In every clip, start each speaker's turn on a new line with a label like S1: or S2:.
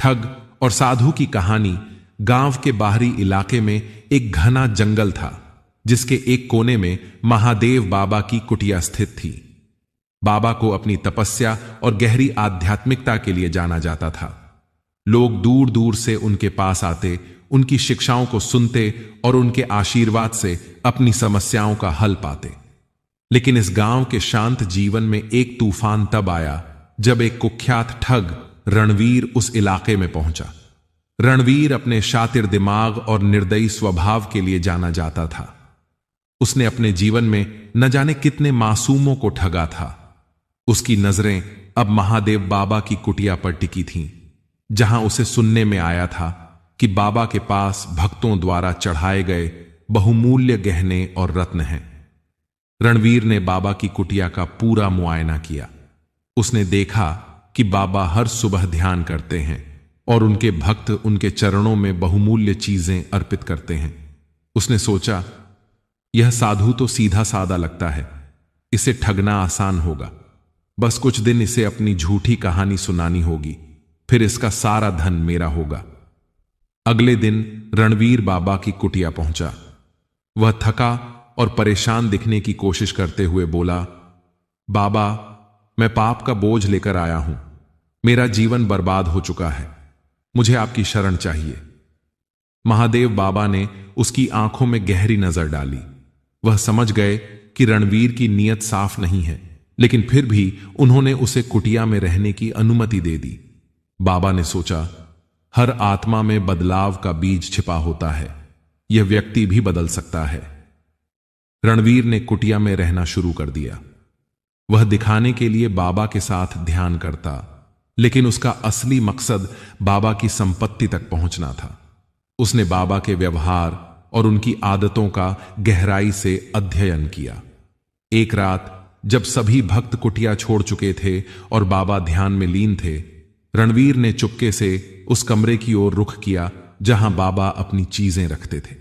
S1: ठग और साधु की कहानी। गांव के बाहरी इलाके में एक घना जंगल था, जिसके एक कोने में महादेव बाबा की कुटिया स्थित थी। बाबा को अपनी तपस्या और गहरी आध्यात्मिकता के लिए जाना जाता था। लोग दूर दूर से उनके पास आते, उनकी शिक्षाओं को सुनते और उनके आशीर्वाद से अपनी समस्याओं का हल पाते। लेकिन इस गांव के शांत जीवन में एक तूफान तब आया जब एक कुख्यात ठग रणवीर उस इलाके में पहुंचा। रणवीर अपने शातिर दिमाग और निर्दयी स्वभाव के लिए जाना जाता था। उसने अपने जीवन में न जाने कितने मासूमों को ठगा था। उसकी नजरें अब महादेव बाबा की कुटिया पर टिकी थीं, जहां उसे सुनने में आया था कि बाबा के पास भक्तों द्वारा चढ़ाए गए बहुमूल्य गहने और रत्न हैं। रणवीर ने बाबा की कुटिया का पूरा मुआयना किया। उसने देखा कि बाबा हर सुबह ध्यान करते हैं और उनके भक्त उनके चरणों में बहुमूल्य चीजें अर्पित करते हैं। उसने सोचा, यह साधु तो सीधा सादा लगता है, इसे ठगना आसान होगा। बस कुछ दिन इसे अपनी झूठी कहानी सुनानी होगी, फिर इसका सारा धन मेरा होगा। अगले दिन रणवीर बाबा की कुटिया पहुंचा। वह थका और परेशान दिखने की कोशिश करते हुए बोला, बाबा, मैं पाप का बोझ लेकर आया हूं। मेरा जीवन बर्बाद हो चुका है, मुझे आपकी शरण चाहिए। महादेव बाबा ने उसकी आंखों में गहरी नजर डाली। वह समझ गए कि रणवीर की नीयत साफ नहीं है, लेकिन फिर भी उन्होंने उसे कुटिया में रहने की अनुमति दे दी। बाबा ने सोचा, हर आत्मा में बदलाव का बीज छिपा होता है, यह व्यक्ति भी बदल सकता है। रणवीर ने कुटिया में रहना शुरू कर दिया। वह दिखाने के लिए बाबा के साथ ध्यान करता, लेकिन उसका असली मकसद बाबा की संपत्ति तक पहुंचना था। उसने बाबा के व्यवहार और उनकी आदतों का गहराई से अध्ययन किया। एक रात जब सभी भक्त कुटिया छोड़ चुके थे और बाबा ध्यान में लीन थे, रणवीर ने चुपके से उस कमरे की ओर रुख किया जहां बाबा अपनी चीजें रखते थे।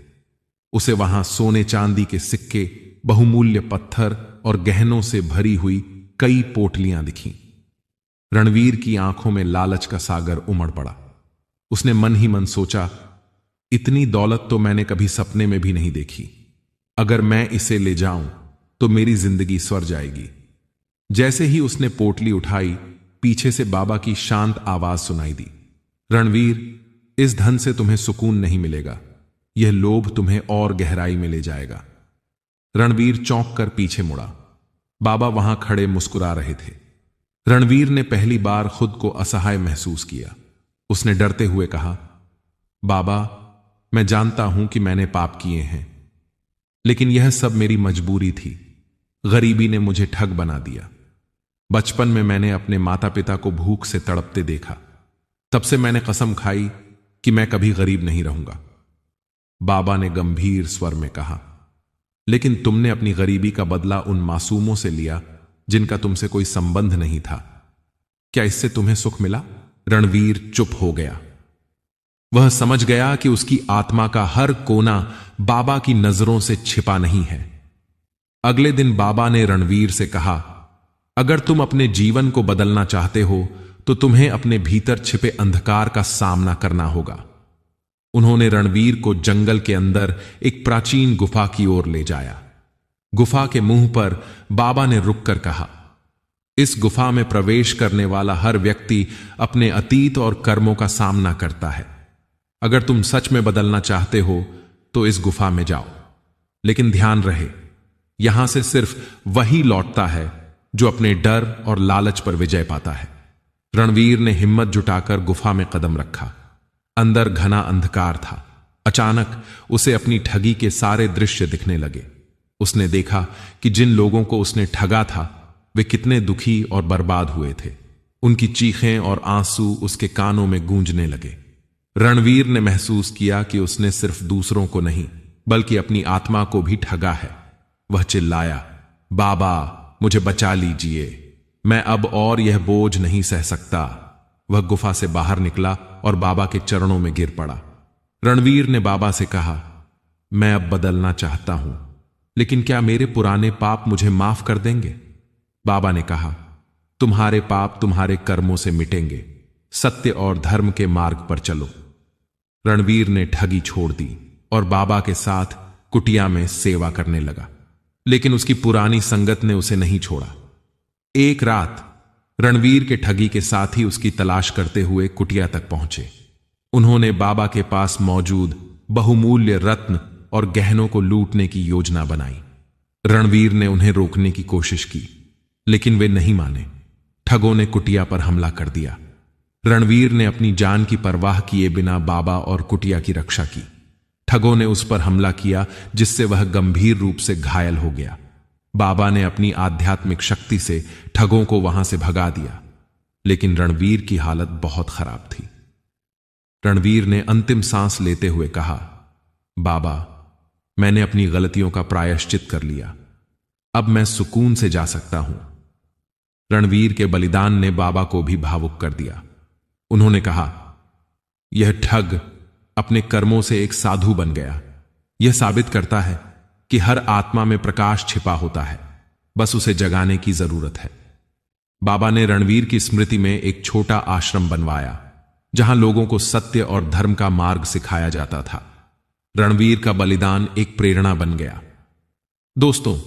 S1: उसे वहां सोने चांदी के सिक्के, बहुमूल्य पत्थर और गहनों से भरी हुई कई पोटलियां दिखीं। रणवीर की आंखों में लालच का सागर उमड़ पड़ा। उसने मन ही मन सोचा, इतनी दौलत तो मैंने कभी सपने में भी नहीं देखी। अगर मैं इसे ले जाऊं तो मेरी जिंदगी स्वर जाएगी। जैसे ही उसने पोटली उठाई, पीछे से बाबा की शांत आवाज सुनाई दी, रणवीर, इस धन से तुम्हें सुकून नहीं मिलेगा, यह लोभ तुम्हें और गहराई में ले जाएगा। रणवीर चौंक कर पीछे मुड़ा। बाबा वहां खड़े मुस्कुरा रहे थे। रणवीर ने पहली बार खुद को असहाय महसूस किया। उसने डरते हुए कहा, बाबा, मैं जानता हूं कि मैंने पाप किए हैं, लेकिन यह सब मेरी मजबूरी थी। गरीबी ने मुझे ठग बना दिया। बचपन में मैंने अपने माता पिता को भूख से तड़पते देखा। तब से मैंने कसम खाई कि मैं कभी गरीब नहीं रहूंगा। बाबा ने गंभीर स्वर में कहा, लेकिन तुमने अपनी गरीबी का बदला उन मासूमों से लिया जिनका तुमसे कोई संबंध नहीं था। क्या इससे तुम्हें सुख मिला? रणवीर चुप हो गया। वह समझ गया कि उसकी आत्मा का हर कोना बाबा की नजरों से छिपा नहीं है। अगले दिन बाबा ने रणवीर से कहा, अगर तुम अपने जीवन को बदलना चाहते हो तो तुम्हें अपने भीतर छिपे अंधकार का सामना करना होगा। उन्होंने रणवीर को जंगल के अंदर एक प्राचीन गुफा की ओर ले जाया। गुफा के मुंह पर बाबा ने रुककर कहा, इस गुफा में प्रवेश करने वाला हर व्यक्ति अपने अतीत और कर्मों का सामना करता है। अगर तुम सच में बदलना चाहते हो तो इस गुफा में जाओ, लेकिन ध्यान रहे, यहां से सिर्फ वही लौटता है जो अपने डर और लालच पर विजय पाता है। रणवीर ने हिम्मत जुटाकर गुफा में कदम रखा। अंदर घना अंधकार था। अचानक उसे अपनी ठगी के सारे दृश्य दिखने लगे। उसने देखा कि जिन लोगों को उसने ठगा था वे कितने दुखी और बर्बाद हुए थे। उनकी चीखें और आंसू उसके कानों में गूंजने लगे। रणवीर ने महसूस किया कि उसने सिर्फ दूसरों को नहीं बल्कि अपनी आत्मा को भी ठगा है। वह चिल्लाया, बाबा, मुझे बचा लीजिए, मैं अब और यह बोझ नहीं सह सकता। वह गुफा से बाहर निकला और बाबा के चरणों में गिर पड़ा। रणवीर ने बाबा से कहा, मैं अब बदलना चाहता हूं, लेकिन क्या मेरे पुराने पाप मुझे माफ कर देंगे? बाबा ने कहा, तुम्हारे पाप तुम्हारे कर्मों से मिटेंगे, सत्य और धर्म के मार्ग पर चलो। रणवीर ने ठगी छोड़ दी और बाबा के साथ कुटिया में सेवा करने लगा, लेकिन उसकी पुरानी संगत ने उसे नहीं छोड़ा। एक रात रणवीर के ठगी के साथी उसकी तलाश करते हुए कुटिया तक पहुंचे। उन्होंने बाबा के पास मौजूद बहुमूल्य रत्न और गहनों को लूटने की योजना बनाई। रणवीर ने उन्हें रोकने की कोशिश की, लेकिन वे नहीं माने। ठगों ने कुटिया पर हमला कर दिया। रणवीर ने अपनी जान की परवाह किए बिना बाबा और कुटिया की रक्षा की। ठगों ने उस पर हमला किया, जिससे वह गंभीर रूप से घायल हो गया। बाबा ने अपनी आध्यात्मिक शक्ति से ठगों को वहां से भगा दिया, लेकिन रणवीर की हालत बहुत खराब थी। रणवीर ने अंतिम सांस लेते हुए कहा, बाबा, मैंने अपनी गलतियों का प्रायश्चित कर लिया। अब मैं सुकून से जा सकता हूं। रणवीर के बलिदान ने बाबा को भी भावुक कर दिया। उन्होंने कहा, यह ठग अपने कर्मों से एक साधु बन गया। यह साबित करता है कि हर आत्मा में प्रकाश छिपा होता है, बस उसे जगाने की जरूरत है। बाबा ने रणवीर की स्मृति में एक छोटा आश्रम बनवाया, जहां लोगों को सत्य और धर्म का मार्ग सिखाया जाता था। रणवीर का बलिदान एक प्रेरणा बन गया। दोस्तों,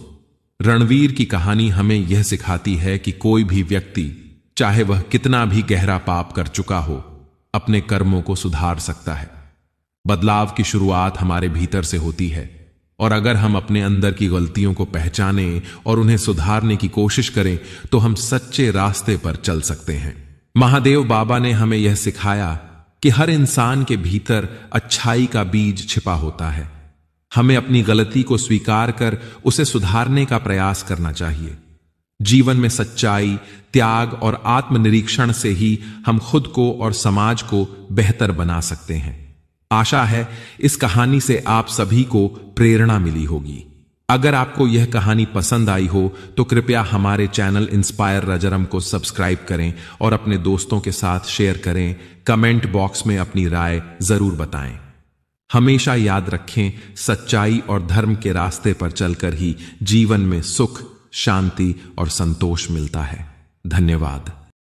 S1: रणवीर की कहानी हमें यह सिखाती है कि कोई भी व्यक्ति, चाहे वह कितना भी गहरा पाप कर चुका हो, अपने कर्मों को सुधार सकता है। बदलाव की शुरुआत हमारे भीतर से होती है, और अगर हम अपने अंदर की गलतियों को पहचानें और उन्हें सुधारने की कोशिश करें, तो हम सच्चे रास्ते पर चल सकते हैं। महादेव बाबा ने हमें यह सिखाया कि हर इंसान के भीतर अच्छाई का बीज छिपा होता है। हमें अपनी गलती को स्वीकार कर उसे सुधारने का प्रयास करना चाहिए। जीवन में सच्चाई, त्याग और आत्मनिरीक्षण से ही हम खुद को और समाज को बेहतर बना सकते हैं। आशा है इस कहानी से आप सभी को प्रेरणा मिली होगी। अगर आपको यह कहानी पसंद आई हो तो कृपया हमारे चैनल इंस्पायर रजरम को सब्सक्राइब करें और अपने दोस्तों के साथ शेयर करें। कमेंट बॉक्स में अपनी राय जरूर बताएं। हमेशा याद रखें, सच्चाई और धर्म के रास्ते पर चलकर ही जीवन में सुख, शांति और संतोष मिलता है। धन्यवाद।